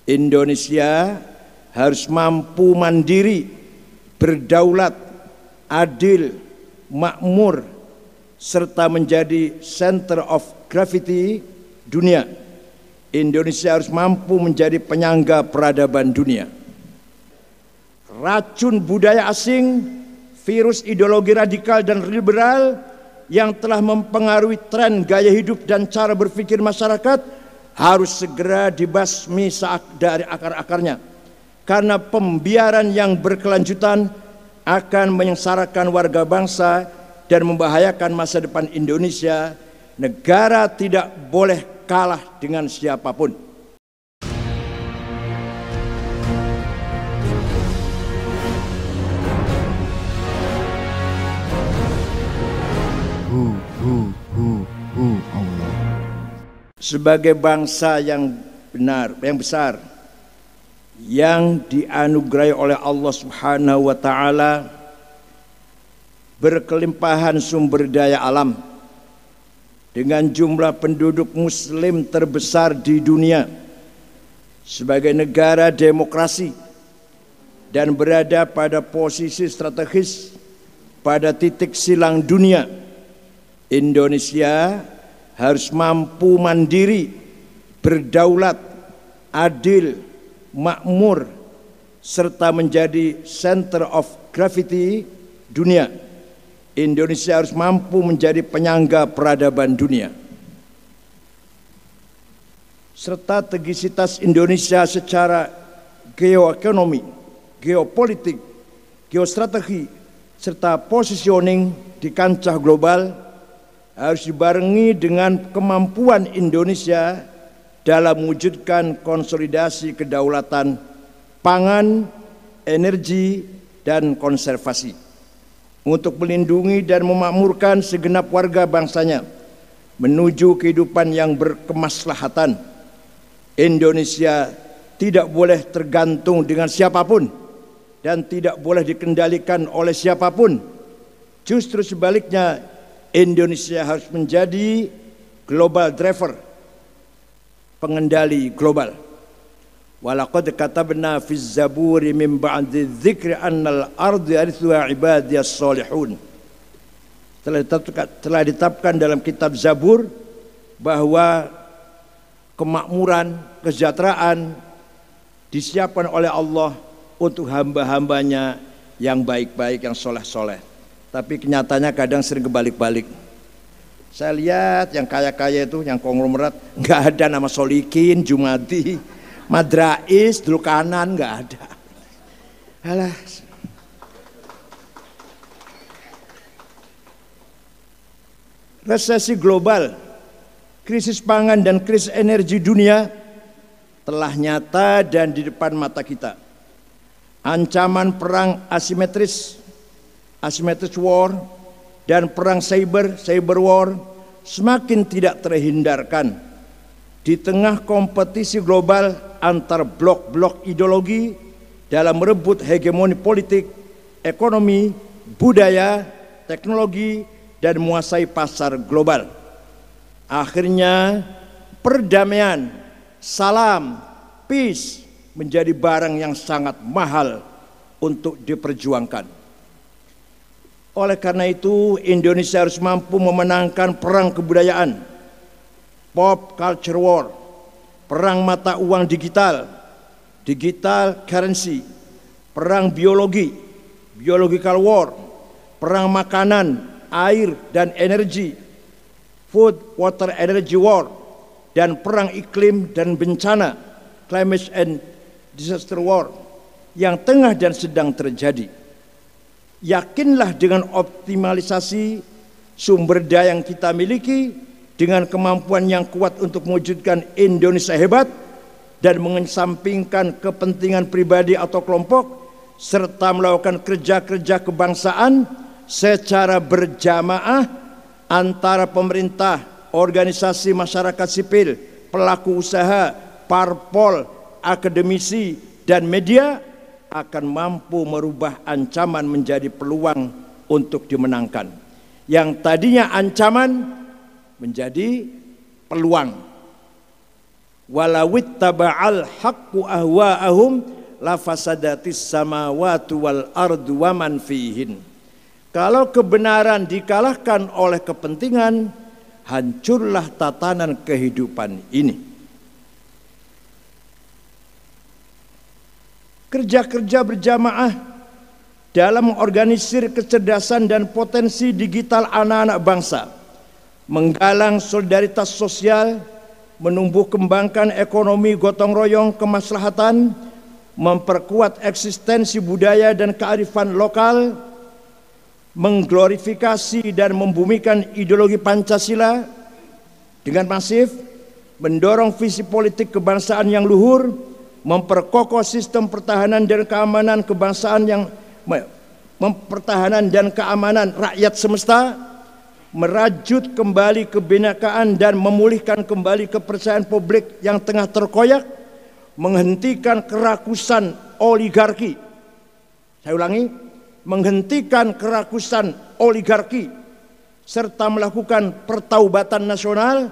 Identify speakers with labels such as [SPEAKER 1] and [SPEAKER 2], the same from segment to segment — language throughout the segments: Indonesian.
[SPEAKER 1] Indonesia harus mampu mandiri, berdaulat, adil, makmur, serta menjadi center of gravity dunia. Indonesia harus mampu menjadi penyangga peradaban dunia. Racun budaya asing, virus ideologi radikal dan liberal yang telah mempengaruhi tren gaya hidup dan cara berpikir masyarakat harus segera dibasmi dari akar-akarnya, karena pembiaran yang berkelanjutan akan menyengsarakan warga bangsa dan membahayakan masa depan Indonesia. Negara tidak boleh kalah dengan siapapun.
[SPEAKER 2] Allah.
[SPEAKER 1] Sebagai bangsa yang benar, yang besar, yang dianugerahi oleh Allah Subhanahu wa taala, berkelimpahan sumber daya alam, dengan jumlah penduduk muslim terbesar di dunia, sebagai negara demokrasi dan berada pada posisi strategis pada titik silang dunia, Indonesia harus mampu mandiri, berdaulat, adil, makmur, serta menjadi center of gravity dunia. Indonesia harus mampu menjadi penyangga peradaban dunia. Strategisitas Indonesia secara geoekonomi, geopolitik, geostrategi, serta positioning di kancah global harus dibarengi dengan kemampuan Indonesia dalam mewujudkan konsolidasi kedaulatan pangan, energi, dan konservasi untuk melindungi dan memakmurkan segenap warga bangsanya menuju kehidupan yang berkemaslahatan. Indonesia tidak boleh tergantung dengan siapapun dan tidak boleh dikendalikan oleh siapapun. Justru sebaliknya, Indonesia harus menjadi global driver, pengendali global. Walaqad katabna fiz zaburi min ba'di dzikri annal ardi yarithuha ibadiyas salihun. Telah ditetapkan dalam kitab Zabur bahwa kemakmuran, kesejahteraan disiapkan oleh Allah untuk hamba-hambanya yang baik-baik, yang soleh-soleh. Tapi kenyataannya kadang sering kebalik-balik. Saya lihat yang kaya-kaya itu, yang konglomerat, nggak ada nama Solikin, Jumadi, Madrais, dulu kanan, nggak ada. Alah. Resesi global, krisis pangan dan krisis energi dunia telah nyata dan di depan mata kita. Ancaman perang asimetris war, dan perang cyber war semakin tidak terhindarkan. Di tengah kompetisi global antar blok-blok ideologi dalam merebut hegemoni politik, ekonomi, budaya, teknologi, dan menguasai pasar global. Akhirnya perdamaian, salam, peace menjadi barang yang sangat mahal untuk diperjuangkan. Oleh karena itu, Indonesia harus mampu memenangkan perang kebudayaan, pop culture war, perang mata uang digital, digital currency, perang biologi, biological war, perang makanan, air dan energi, food, water, energy war, dan perang iklim dan bencana, climate and disaster war, yang tengah dan sedang terjadi. Yakinlah dengan optimalisasi sumber daya yang kita miliki, dengan kemampuan yang kuat untuk mewujudkan Indonesia hebat dan mengesampingkan kepentingan pribadi atau kelompok, serta melakukan kerja-kerja kebangsaan secara berjamaah antara pemerintah, organisasi masyarakat sipil, pelaku usaha, parpol, akademisi, dan media, akan mampu merubah ancaman menjadi peluang untuk dimenangkan. Yang tadinya ancaman menjadi peluang. walawit taba'al haqqu ahwa'ahum lafasadatis samawati wal ardu wa man fihin. Kalau kebenaran dikalahkan oleh kepentingan, hancurlah tatanan kehidupan ini. Kerja-kerja berjamaah dalam mengorganisir kecerdasan dan potensi digital anak-anak bangsa, menggalang solidaritas sosial, menumbuh kembangkan ekonomi gotong royong kemaslahatan, memperkuat eksistensi budaya dan kearifan lokal, mengglorifikasi dan membumikan ideologi Pancasila dengan masif, mendorong visi politik kebangsaan yang luhur, memperkokoh sistem pertahanan dan keamanan kebangsaan yang mempertahanan dan keamanan rakyat semesta, merajut kembali kebinekaan dan memulihkan kembali kepercayaan publik yang tengah terkoyak, menghentikan kerakusan oligarki. Saya ulangi, menghentikan kerakusan oligarki serta melakukan pertaubatan nasional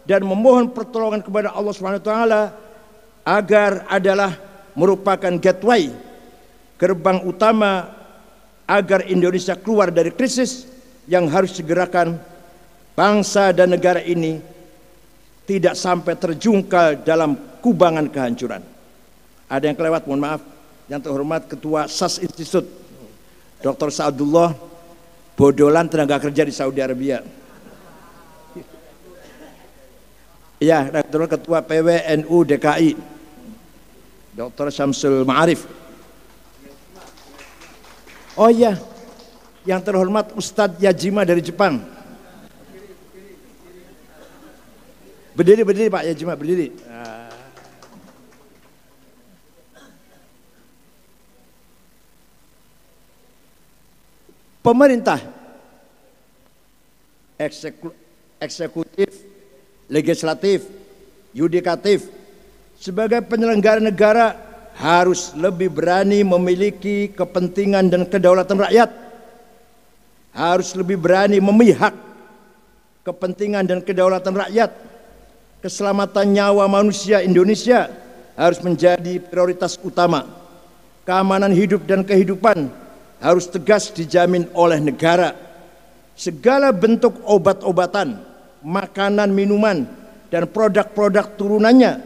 [SPEAKER 1] dan memohon pertolongan kepada Allah Subhanahu wa taala agar adalah merupakan gateway, gerbang utama agar Indonesia keluar dari krisis yang harus segerakan bangsa dan negara ini tidak sampai terjungkal dalam kubangan kehancuran. Ada yang kelewat, mohon maaf. Yang terhormat Ketua SAS Institute Dr. Sa'adullah, bodolan tenaga kerja di Saudi Arabia. Ya, Ketua PWNU DKI Dr. Syamsul Ma'arif. Oh iya, yang terhormat Ustadz Yajima dari Jepang. Berdiri Pak Yajima, berdiri. Pemerintah, eksekutif, legislatif, yudikatif, sebagai penyelenggara negara harus lebih berani memiliki kepentingan dan kedaulatan rakyat, harus lebih berani memihak kepentingan dan kedaulatan rakyat. Keselamatan nyawa manusia Indonesia harus menjadi prioritas utama. Keamanan hidup dan kehidupan harus tegas dijamin oleh negara. Segala bentuk obat-obatan, makanan, minuman, dan produk-produk turunannya,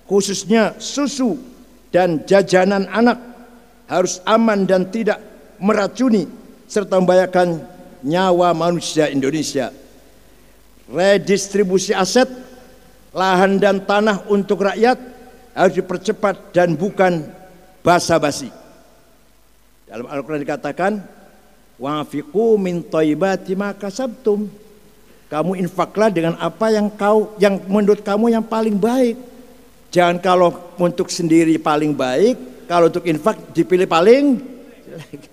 [SPEAKER 1] khususnya susu dan jajanan anak, harus aman dan tidak meracuni serta membahayakan nyawa manusia Indonesia. Redistribusi aset, lahan dan tanah untuk rakyat harus dipercepat dan bukan basa-basi. Dalam Al-Quran dikatakan, wafiqu min thayyibati ma kasabtum. Kamu infaklah dengan apa yang menurut kamu yang paling baik. Jangan kalau untuk sendiri paling baik, kalau untuk infak dipilih paling jelek.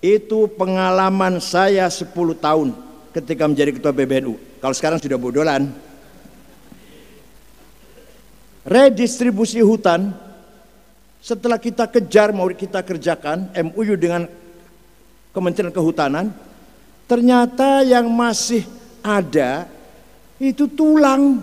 [SPEAKER 1] Itu pengalaman saya 10 tahun ketika menjadi ketua PBNU. Kalau sekarang sudah bodolan. Redistribusi hutan, setelah kita kejar, mau kita kerjakan MOU dengan Kementerian Kehutanan, ternyata yang masih ada itu tulang.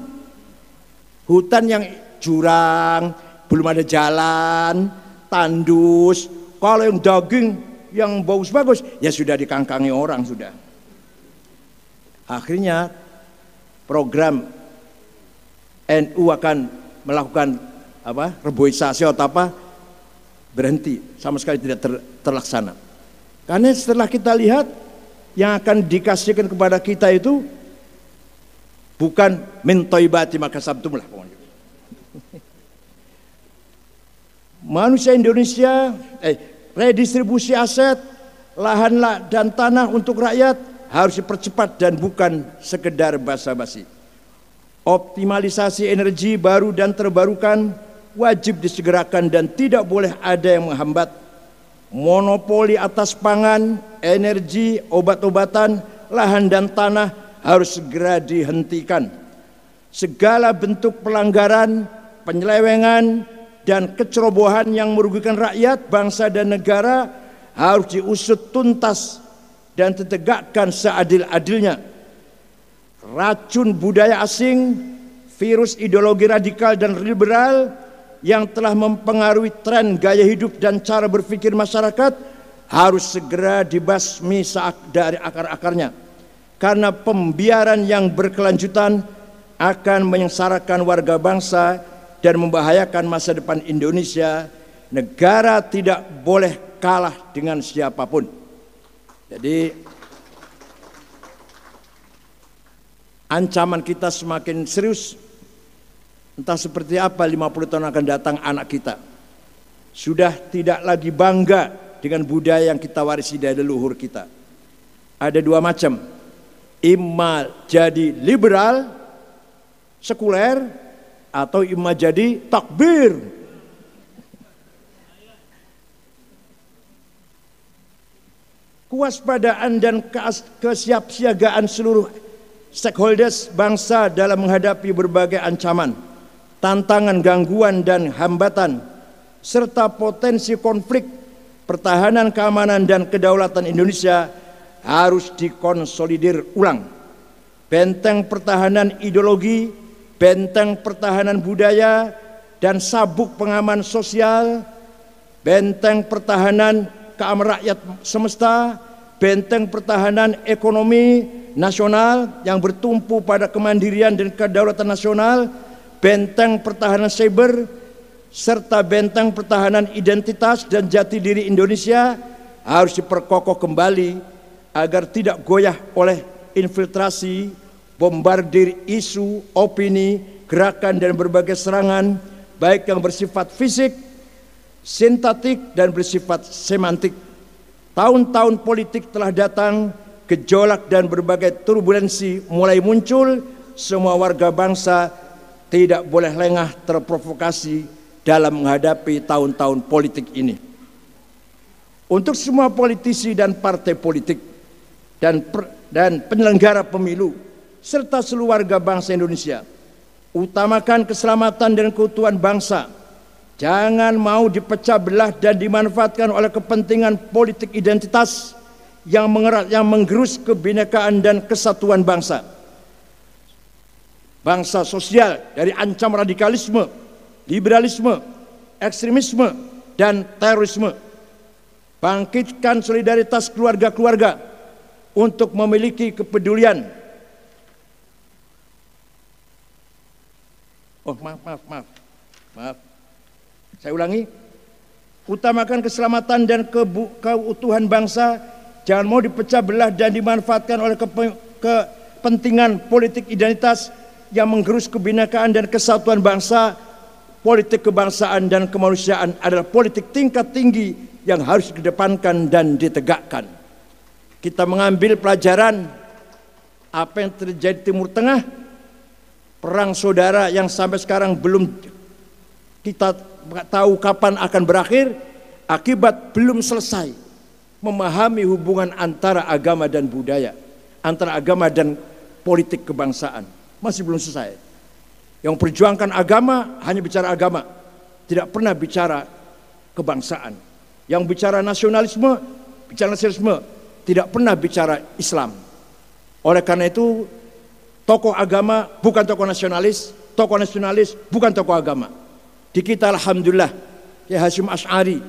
[SPEAKER 1] Hutan yang jurang, belum ada jalan, tandus. Kalau yang daging yang bagus-bagus ya sudah dikangkangi orang sudah. Akhirnya program NU akan melakukan reboisasi atau berhenti, sama sekali tidak terlaksana. Karena setelah kita lihat yang akan dikasihkan kepada kita itu bukan min thayyibati ma kasabtum lah pokoknya. Manusia Indonesia redistribusi aset, lahan dan tanah untuk rakyat harus dipercepat dan bukan sekedar basa-basi. Optimalisasi energi baru dan terbarukan wajib disegerakan dan tidak boleh ada yang menghambat. Monopoli atas pangan, energi, obat-obatan, lahan dan tanah harus segera dihentikan. Segala bentuk pelanggaran, penyelewengan, dan kecerobohan yang merugikan rakyat, bangsa dan negara harus diusut tuntas dan ditegakkan seadil-adilnya. Racun budaya asing, virus ideologi radikal dan liberal yang telah mempengaruhi tren gaya hidup dan cara berpikir masyarakat harus segera dibasmi dari akar-akarnya, karena pembiaran yang berkelanjutan akan menyengsarakan warga bangsa dan membahayakan masa depan Indonesia. Negara tidak boleh kalah dengan siapapun. Jadi ancaman kita semakin serius. Entah seperti apa 50 tahun akan datang anak kita. Sudah tidak lagi bangga dengan budaya yang kita warisi dari leluhur kita. Ada dua macam. Imma jadi liberal, sekuler, atau imma jadi takbir. Kewaspadaan dan kesiapsiagaan seluruh stakeholders bangsa dalam menghadapi berbagai ancaman, tantangan, gangguan, dan hambatan, serta potensi konflik, pertahanan, keamanan, dan kedaulatan Indonesia harus dikonsolidir ulang. Benteng pertahanan ideologi, benteng pertahanan budaya, dan sabuk pengaman sosial, benteng pertahanan keamanan rakyat semesta, benteng pertahanan ekonomi nasional yang bertumpu pada kemandirian dan kedaulatan nasional, benteng pertahanan cyber, serta benteng pertahanan identitas dan jati diri Indonesia harus diperkokoh kembali agar tidak goyah oleh infiltrasi, bombardir isu, opini, gerakan, dan berbagai serangan, baik yang bersifat fisik, sintetik, dan bersifat semantik. Tahun-tahun politik telah datang, gejolak dan berbagai turbulensi mulai muncul. Semua warga bangsa tidak boleh lengah terprovokasi dalam menghadapi tahun-tahun politik ini. Untuk semua politisi dan partai politik dan penyelenggara pemilu serta seluruh warga bangsa Indonesia, utamakan keselamatan dan keutuhan bangsa. Jangan mau dipecah belah dan dimanfaatkan oleh kepentingan politik identitas yang menggerus kebinekaan dan kesatuan bangsa. Bangsa sosial dari ancam radikalisme, liberalisme, ekstremisme, dan terorisme. Bangkitkan solidaritas keluarga-keluarga untuk memiliki kepedulian. Oh, maaf. Saya ulangi, utamakan keselamatan dan keutuhan bangsa, jangan mau dipecah belah dan dimanfaatkan oleh kepentingan politik identitas yang menggerus kebinekaan dan kesatuan bangsa. Politik kebangsaan dan kemanusiaan adalah politik tingkat tinggi yang harus dikedepankan dan ditegakkan. Kita mengambil pelajaran apa yang terjadi di Timur Tengah, perang saudara yang sampai sekarang belum kita tahu kapan akan berakhir, akibat belum selesai memahami hubungan antara agama dan budaya, antara agama dan politik kebangsaan. Masih belum selesai. Yang perjuangkan agama hanya bicara agama, tidak pernah bicara kebangsaan. Yang bicara nasionalisme, tidak pernah bicara Islam. Oleh karena itu, tokoh agama bukan tokoh nasionalis bukan tokoh agama. Di kita alhamdulillah, Kiai Hasyim Asy'ari,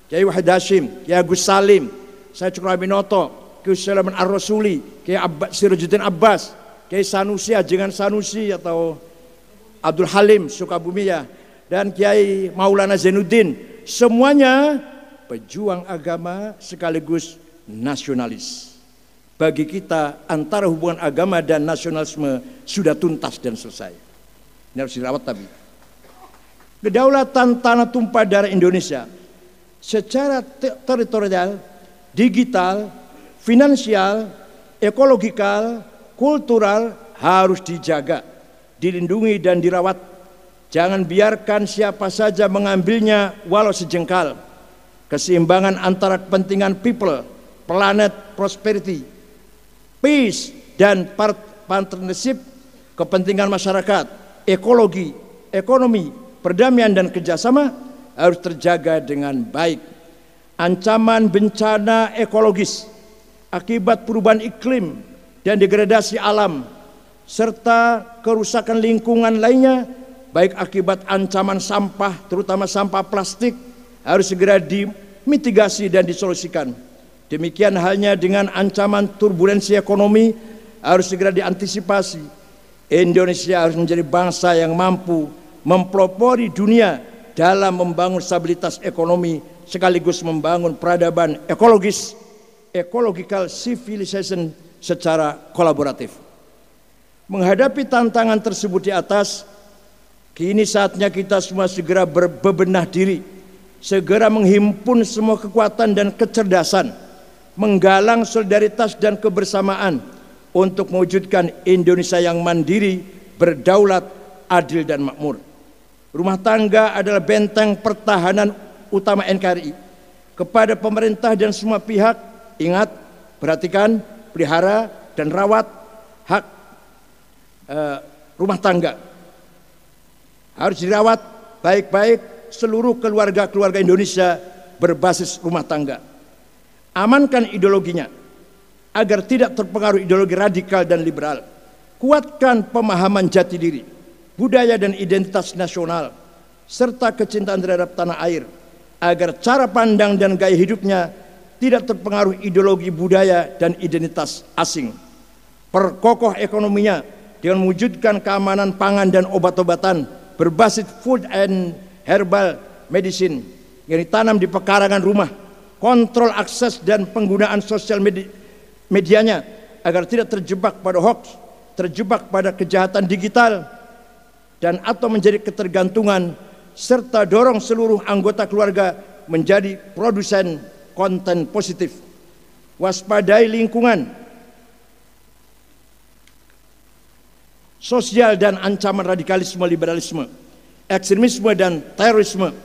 [SPEAKER 1] Kiai Wahid Hasyim, Kiai Agus Salim, Syekh Cukrabinoto, Kiai Sulaiman Ar-Rasuli, Kiai Sirajuddin Abbas, Kiai Sanusi Ajengan Sanusi atau Abdul Halim Sukabumi, dan Kiai Maulana Zainuddin, semuanya pejuang agama sekaligus nasionalis. Bagi kita antara hubungan agama dan nasionalisme sudah tuntas dan selesai. Ini harus dirawat. Tapi kedaulatan tanah tumpah darah Indonesia secara teritorial, digital, finansial, ekologikal, kultural harus dijaga, dilindungi dan dirawat. Jangan biarkan siapa saja mengambilnya walau sejengkal. Keseimbangan antara kepentingan people, planet, prosperity, peace, dan partnership, kepentingan masyarakat, ekologi, ekonomi, perdamaian, dan kerjasama harus terjaga dengan baik. Ancaman bencana ekologis akibat perubahan iklim dan degradasi alam serta kerusakan lingkungan lainnya, baik akibat ancaman sampah, terutama sampah plastik, harus segera dimitigasi dan disolusikan. Demikian halnya dengan ancaman turbulensi ekonomi, harus segera diantisipasi. Indonesia harus menjadi bangsa yang mampu mempelopori dunia dalam membangun stabilitas ekonomi sekaligus membangun peradaban ekologis, ecological civilization secara kolaboratif. Menghadapi tantangan tersebut di atas, kini saatnya kita semua segera berbenah diri, segera menghimpun semua kekuatan dan kecerdasan, menggalang solidaritas dan kebersamaan untuk mewujudkan Indonesia yang mandiri, berdaulat, adil dan makmur. Rumah tangga adalah benteng pertahanan utama NKRI. Kepada pemerintah dan semua pihak, ingat, perhatikan, pelihara dan rawat hak rumah tangga. Harus dirawat baik-baik seluruh keluarga-keluarga Indonesia berbasis rumah tangga. Amankan ideologinya agar tidak terpengaruh ideologi radikal dan liberal. Kuatkan pemahaman jati diri, budaya dan identitas nasional, serta kecintaan terhadap tanah air, agar cara pandang dan gaya hidupnya tidak terpengaruh ideologi budaya dan identitas asing. Perkokoh ekonominya dengan mewujudkan keamanan pangan dan obat-obatan berbasis food and herbal medicine yang ditanam di pekarangan rumah. Kontrol akses dan penggunaan sosial medianya agar tidak terjebak pada hoax, terjebak pada kejahatan digital, dan atau menjadi ketergantungan, serta dorong seluruh anggota keluarga menjadi produsen konten positif. Waspadai lingkungan, sosial dan ancaman radikalisme, liberalisme, ekstremisme dan terorisme.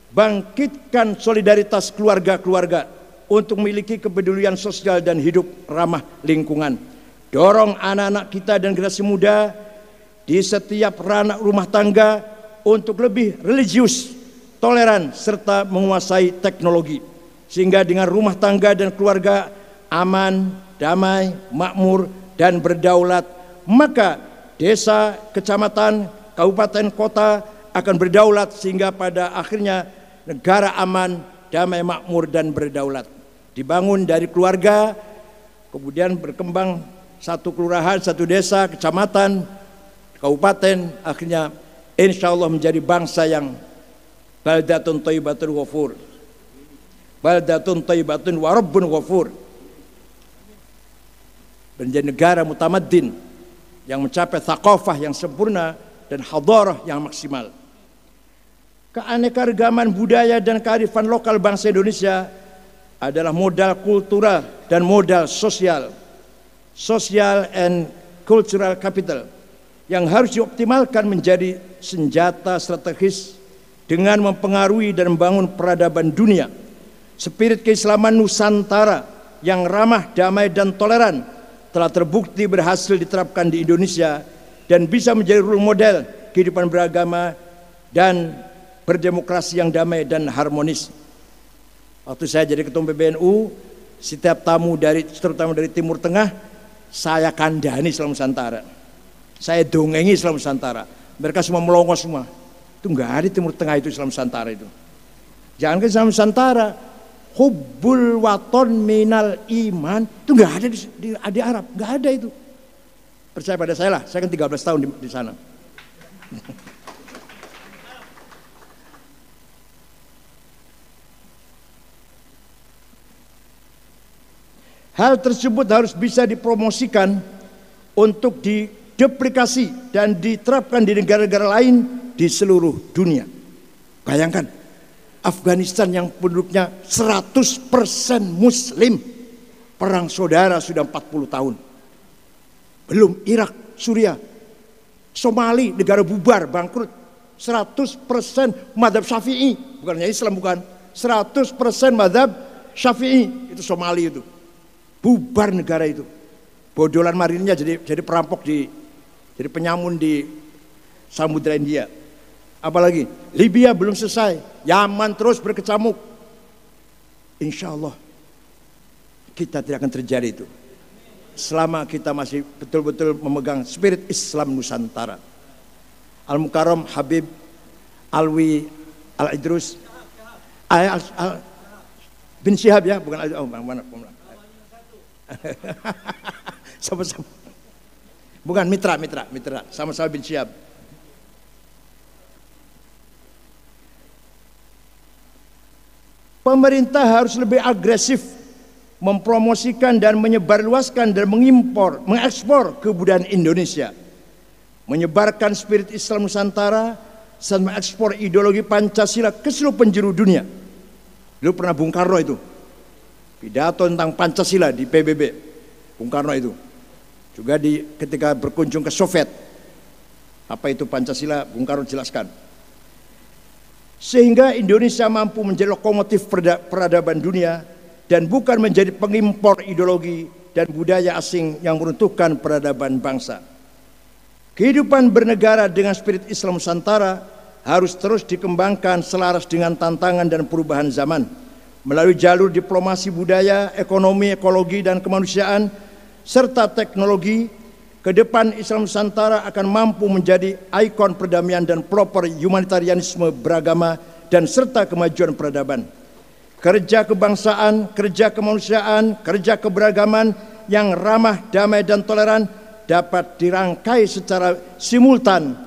[SPEAKER 1] Bangkitkan solidaritas keluarga-keluarga untuk memiliki kepedulian sosial dan hidup ramah lingkungan. Dorong anak-anak kita dan generasi muda di setiap ranah rumah tangga untuk lebih religius, toleran, serta menguasai teknologi. Sehingga dengan rumah tangga dan keluarga aman, damai, makmur, dan berdaulat, maka desa, kecamatan, kabupaten, kota akan berdaulat sehingga pada akhirnya negara aman, damai, makmur, dan berdaulat. Dibangun dari keluarga, kemudian berkembang satu kelurahan, satu desa, kecamatan, kabupaten, akhirnya insya Allah menjadi bangsa yang baldatun thayyibatun ghafur, baldatun thayyibatun wa rabbun ghafur, menjadi negara mutamaddin yang mencapai thaqafah yang sempurna dan hadarah yang maksimal. Keanekaragaman budaya dan kearifan lokal bangsa Indonesia adalah modal kultural dan modal sosial, social and cultural capital, yang harus dioptimalkan menjadi senjata strategis dengan mempengaruhi dan membangun peradaban dunia. Spirit keislaman Nusantara yang ramah, damai, dan toleran telah terbukti berhasil diterapkan di Indonesia dan bisa menjadi role model kehidupan beragama dan berdemokrasi yang damai dan harmonis. Waktu saya jadi ketua PBNU, setiap tamu terutama dari Timur Tengah, saya kandani Islam Nusantara, saya dongengi Islam Nusantara. Mereka semua melongo semua. Itu enggak ada Timur Tengah itu Islam Nusantara itu. Jangan ke Islam Nusantara, hubbul waton minal iman itu enggak ada di Arab, enggak ada itu. Percaya pada saya lah, saya kan 13 tahun di sana. Hal tersebut harus bisa dipromosikan untuk diduplikasi dan diterapkan di negara-negara lain di seluruh dunia. Bayangkan, Afghanistan yang penduduknya 100% Muslim, perang saudara sudah 40 tahun. Belum Irak, Suriah, Somali, negara bubar, bangkrut. 100% mazhab Syafi'i, bukannya Islam, bukan. 100% mazhab Syafi'i, itu Somali itu. Bubar negara itu. Bodolan marinnya jadi perampok jadi penyamun di Samudra India. Apalagi Libya belum selesai, Yaman terus berkecamuk. Insya Allah kita tidak akan terjadi itu. selama kita masih betul-betul memegang spirit Islam Nusantara. Al-Mukarram Habib Alwi Al-Idrus bin Syihab ya, bukan mana? Sama-sama. Bukan mitra, sama-sama bin Syihab. Pemerintah harus lebih agresif mempromosikan dan menyebarluaskan dan mengekspor kebudayaan Indonesia, menyebarkan spirit Islam Nusantara, dan mengekspor ideologi Pancasila ke seluruh penjuru dunia. Dulu pernah Bung Karno itu pidato tentang Pancasila di PBB, Bung Karno itu juga ketika berkunjung ke Soviet, apa itu Pancasila, Bung Karno jelaskan. Sehingga Indonesia mampu menjadi lokomotif peradaban dunia dan bukan menjadi pengimpor ideologi dan budaya asing yang meruntuhkan peradaban bangsa. Kehidupan bernegara dengan spirit Islam Nusantara harus terus dikembangkan selaras dengan tantangan dan perubahan zaman melalui jalur diplomasi budaya, ekonomi, ekologi, dan kemanusiaan serta teknologi. Ke depan Islam Nusantara akan mampu menjadi ikon perdamaian dan pelopor humanitarianisme beragama dan serta kemajuan peradaban. Kerja kebangsaan, kerja kemanusiaan, kerja keberagaman yang ramah, damai, dan toleran dapat dirangkai secara simultan.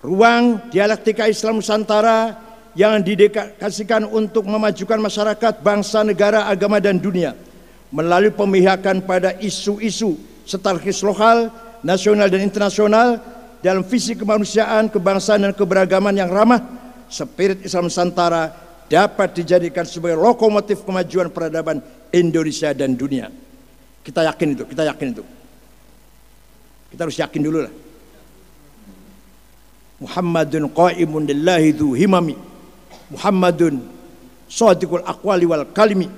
[SPEAKER 1] Ruang dialektika Islam Nusantara yang didedikasikan untuk memajukan masyarakat, bangsa, negara, agama, dan dunia melalui pemihakan pada isu-isu strategis lokal, nasional, dan internasional dalam visi kemanusiaan, kebangsaan, dan keberagaman yang ramah, spirit Islam Nusantara dapat dijadikan sebagai lokomotif kemajuan peradaban Indonesia dan dunia. Kita yakin itu, kita yakin itu. Kita harus yakin dulu lah. Muhammadun qaimun lillahi dzu himami. Muhammadun shadiqul aqwali wal kalimi.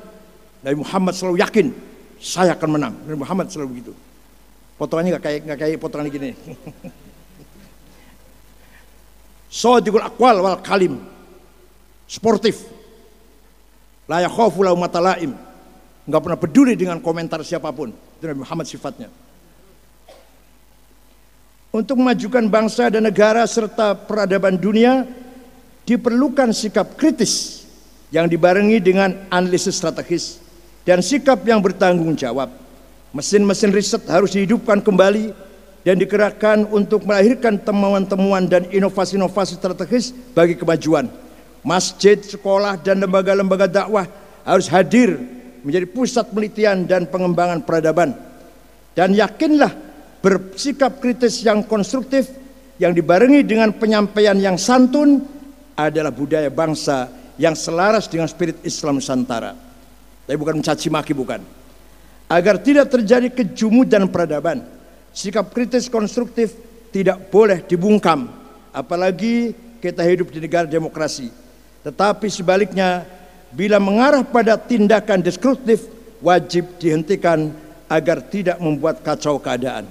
[SPEAKER 1] Nabi Muhammad selalu yakin saya akan menang. Nabi Muhammad selalu begitu. Potongannya nggak kayak potongan gini. Shadiqul aqwal wal kalim. Sportif. La yakhafu laumata laim. Enggak pernah peduli dengan komentar siapapun. Itu Nabi Muhammad sifatnya. Untuk memajukan bangsa dan negara serta peradaban dunia diperlukan sikap kritis yang dibarengi dengan analisis strategis dan sikap yang bertanggung jawab. Mesin-mesin riset harus dihidupkan kembali dan digerakkan untuk melahirkan temuan-temuan dan inovasi-inovasi strategis bagi kemajuan. Masjid, sekolah, dan lembaga-lembaga dakwah harus hadir menjadi pusat penelitian dan pengembangan peradaban. Dan yakinlah bersikap kritis yang konstruktif yang dibarengi dengan penyampaian yang santun adalah budaya bangsa yang selaras dengan spirit Islam Nusantara. Tapi bukan mencaci maki, bukan. Agar tidak terjadi kejumudan peradaban, sikap kritis konstruktif tidak boleh dibungkam, apalagi kita hidup di negara demokrasi. Tetapi sebaliknya, bila mengarah pada tindakan destruktif, wajib dihentikan agar tidak membuat kacau keadaan.